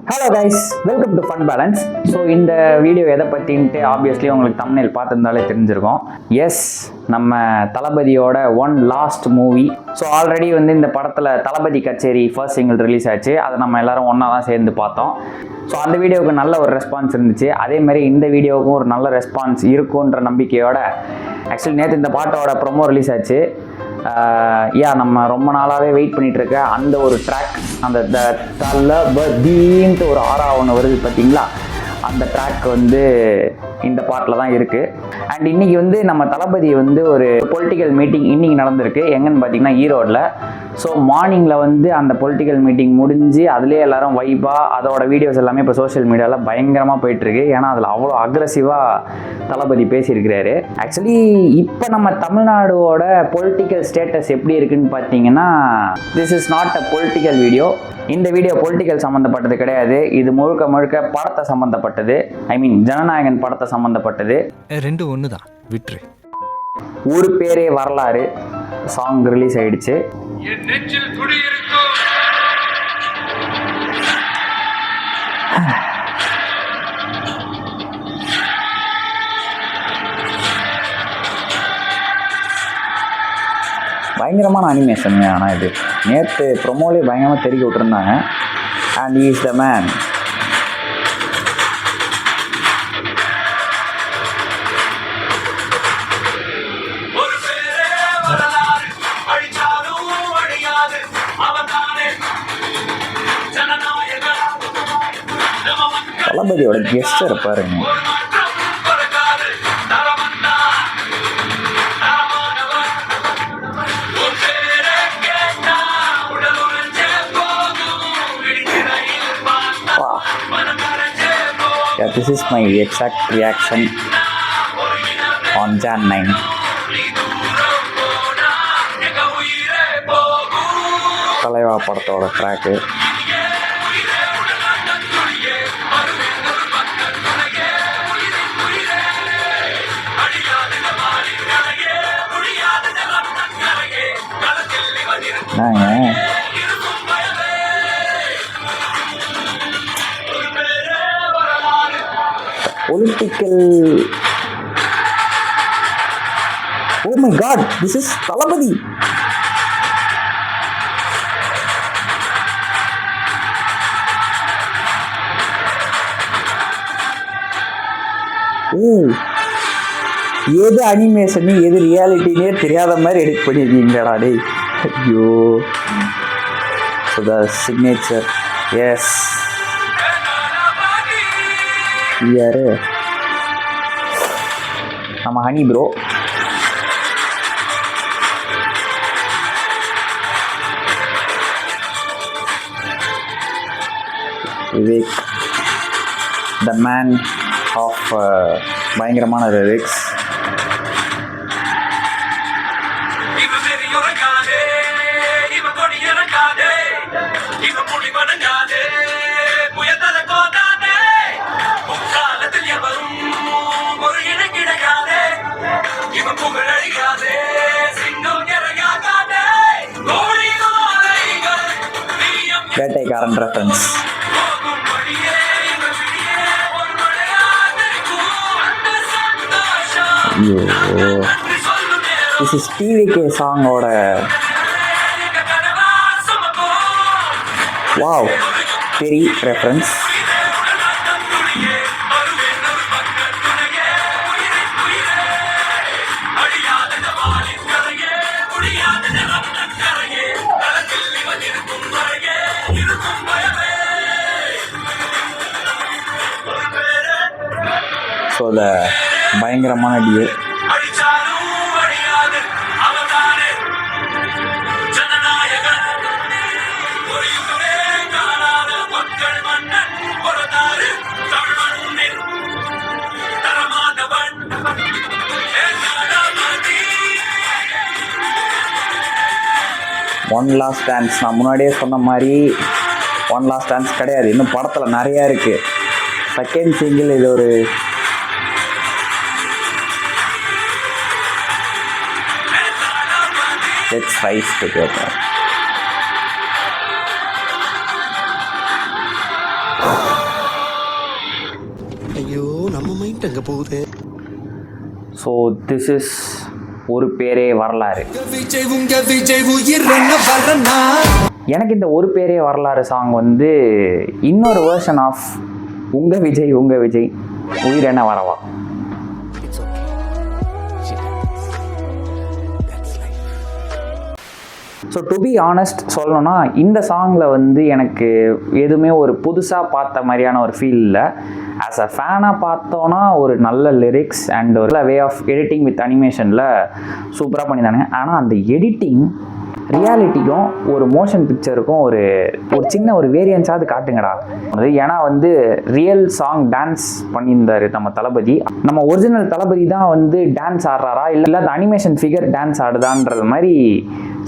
Hello guys, welcome to fun balance. So இந்த video எதை பற்றின்ட்டு obviously உங்களுக்கு தம்ப்நெயில் பார்த்துருந்தாலே தெரிஞ்சிருக்கும். எஸ், நம்ம தளபதியோட one last movie. So already இந்த படத்தில் தளபதி கச்சேரி ஃபர்ஸ்ட் சிங்கிள் ரிலீஸ் ஆச்சு. அதை நம்ம எல்லாரும் ஒன்றா தான் சேர்ந்து பார்த்தோம். ஸோ அந்த வீடியோவுக்கு நல்ல ஒரு ரெஸ்பான்ஸ் இருந்துச்சு. அதேமாதிரி இந்த வீடியோவுக்கும் ஒரு நல்ல ரெஸ்பான்ஸ் இருக்குன்ற நம்பிக்கையோட ஆக்சுவலி நேற்று இந்த பாட்டோட ப்ரொமோ ரிலீஸ் ஆச்சு. நம்ம ரொம்ப நாளாகவே வெயிட் பண்ணிகிட்டு இருக்க அந்த ஒரு ட்ராக், அந்த தளபதின்ட்டு ஒரு ஒன்று வருது பார்த்தீங்களா, அந்த ட்ராக் இந்த பாட்டில் தான் இருக்குது. அண்ட் இன்றைக்கி நம்ம தளபதி ஒரு பொலிட்டிக்கல் மீட்டிங் இன்றைக்கி நடந்திருக்கு. எங்கன்னு பார்த்தீங்கன்னா ஈரோடில். ஸோ மார்னிங்கில் அந்த பொலிட்டிக்கல் மீட்டிங் முடிஞ்சு அதுலேயே எல்லோரும் வைப்பாக அதோட வீடியோஸ் எல்லாமே இப்போ சோஷியல் மீடியாவில் பயங்கரமாக போயிட்டுருக்கு. ஏன்னா அதில் அவ்வளோ அக்ரெசிவாக தளபதி பேசியிருக்கிறாரு. ஆக்சுவலி இப்போ நம்ம தமிழ்நாடோட பொலிட்டிக்கல் ஸ்டேட்டஸ் எப்படி இருக்குன்னு பார்த்தீங்கன்னா, this is not a political video. இந்த வீடியோ பொலிட்டிக்கல் சம்மந்தப்பட்டது கிடையாது. இது முழுக்க முழுக்க படத்தை சம்மந்தப்பட்டது. ஐ மீன் ஜனநாயகன் படத்தை சம்மந்தப்பட்டது. ரெண்டு ஒன்று தான், விட்டுரு. ஒரு பேரே வரலாறு சாங் ரிலீஸ் ஆயிடுச்சு. பயங்கரமான அனிமேஷன். ஆனால் இது நேற்று ப்ரொமோலே பயங்கரமாக தெரிய விட்டுருந்தாங்க. And he is the man. தளபதியோட கெஸ்டர் பாருங்க. Yeah, this is my exact reaction on Jan 9. தலைவா படத்தோட track. Political. Oh my God, this is Thalapathy. எது அனிமேஷன் எது ரியாலிட்டினே தெரியாத மாதிரி எடிட் பண்ணியிருக்கீங்கடா டேய். ஐயோ. So the signature. எஸ், யாரு நம்ம honey bro. Vivek, the man of பயங்கரமான லிரிக்ஸ். வேட்டைக்காரன் ரெஃபரன்ஸ். ஐயோ, திஸ் இஸ் டிவிகே சாங்கோட. Wow, very reference. So the பயங்கரமான டியூ. ஒன் லாஸ்ட் டான்ஸ், நான் முன்னாடியே சொன்ன மாதிரி ஒன் லாஸ்ட் டான்ஸ் கிடையாது. இன்னும் படத்தில் நிறையா இருக்குது. செகண்ட் சிங்கிள் இது ஒரு let's rise together. ஐயோ நம்ம மைண்ட் அங்க போகுது. ஸோ திஸ் இஸ் ஒரு பேரே வரலாறு. எனக்கு இந்த ஒரு பேரே வரலாறு சாங் வந்து இன்னொரு வேர்ஷன் ஆஃப் உங்க விஜய் உயிர் என்ன வரவா. ஸோ டு பி ஆனஸ்ட் சொல்லணும்னா இந்த சாங்கில் வந்து எனக்கு எதுவுமே ஒரு புதுசாக பார்த்த மாதிரியான ஒரு ஃபீல் இல்லை. ஆஸ் அ ஃபேனாக பார்த்தோன்னா ஒரு நல்ல லிரிக்ஸ் அண்ட் ஒரு வே ஆஃப் எடிட்டிங் வித் அனிமேஷனில் சூப்பராக பண்ணியிருந்தாங்க. ஆனால் அந்த எடிட்டிங் ரியாலிட்டிக்கும் ஒரு மோஷன் பிக்சருக்கும் ஒரு சின்ன ஒரு வேரியன்ஸாவது காட்டுங்கடா. ஏன்னா வந்து ரியல் சாங் டான்ஸ் பண்ணியிருந்தார் நம்ம தளபதி. நம்ம ஒரிஜினல் தளபதி தான் வந்து டான்ஸ் ஆடுறாரா இல்லை அந்த அனிமேஷன் ஃபிகர் டான்ஸ் ஆடுதான்றது மாதிரி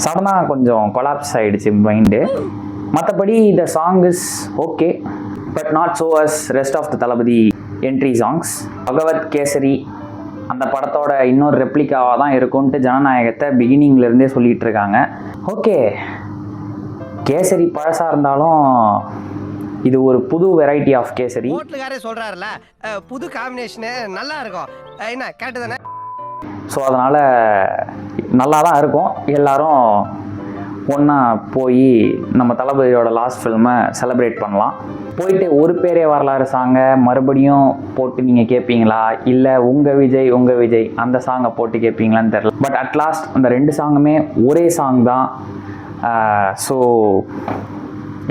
சடனாக கொஞ்சம் கொலாப்ஸ் ஆகிடுச்சு மைண்டு. மற்றபடி the song is okay but not so as rest of the Thalapathy entry songs. பகவத் கேசரி அந்த படத்தோட இன்னொரு ரெப்ளிகாவாக தான் இருக்கும்ன்ட்டு ஜனநாயகத்தை பிகினிங்லேருந்தே சொல்லிகிட்டு இருக்காங்க. ஓகே, கேசரி பழசாக இருந்தாலும் இது ஒரு புது வெரைட்டி ஆஃப் கேசரி. ஹோட்டலுக்காரே சொல்கிறாருல புது காம்பினேஷனு நல்லா இருக்கும், என்ன கேட்டு தானே. ஸோ அதனால் நல்லா தான் இருக்கும். எல்லோரும் ஒன்றா போய் நம்ம தளபதியோட லாஸ்ட் ஃபில்மை செலிப்ரேட் பண்ணலாம். போயிட்டு ஒரு பேரே வரலாறு சாங்கை மறுபடியும் போட்டு நீங்கள் கேட்பீங்களா இல்லை உங்கள் விஜய் அந்த சாங்கை போட்டு கேட்பீங்களான்னு தெரில. பட் அட்லாஸ்ட் அந்த ரெண்டு சாங்குமே ஒரே சாங் தான். ஸோ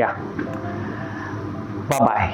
யா, பாய்.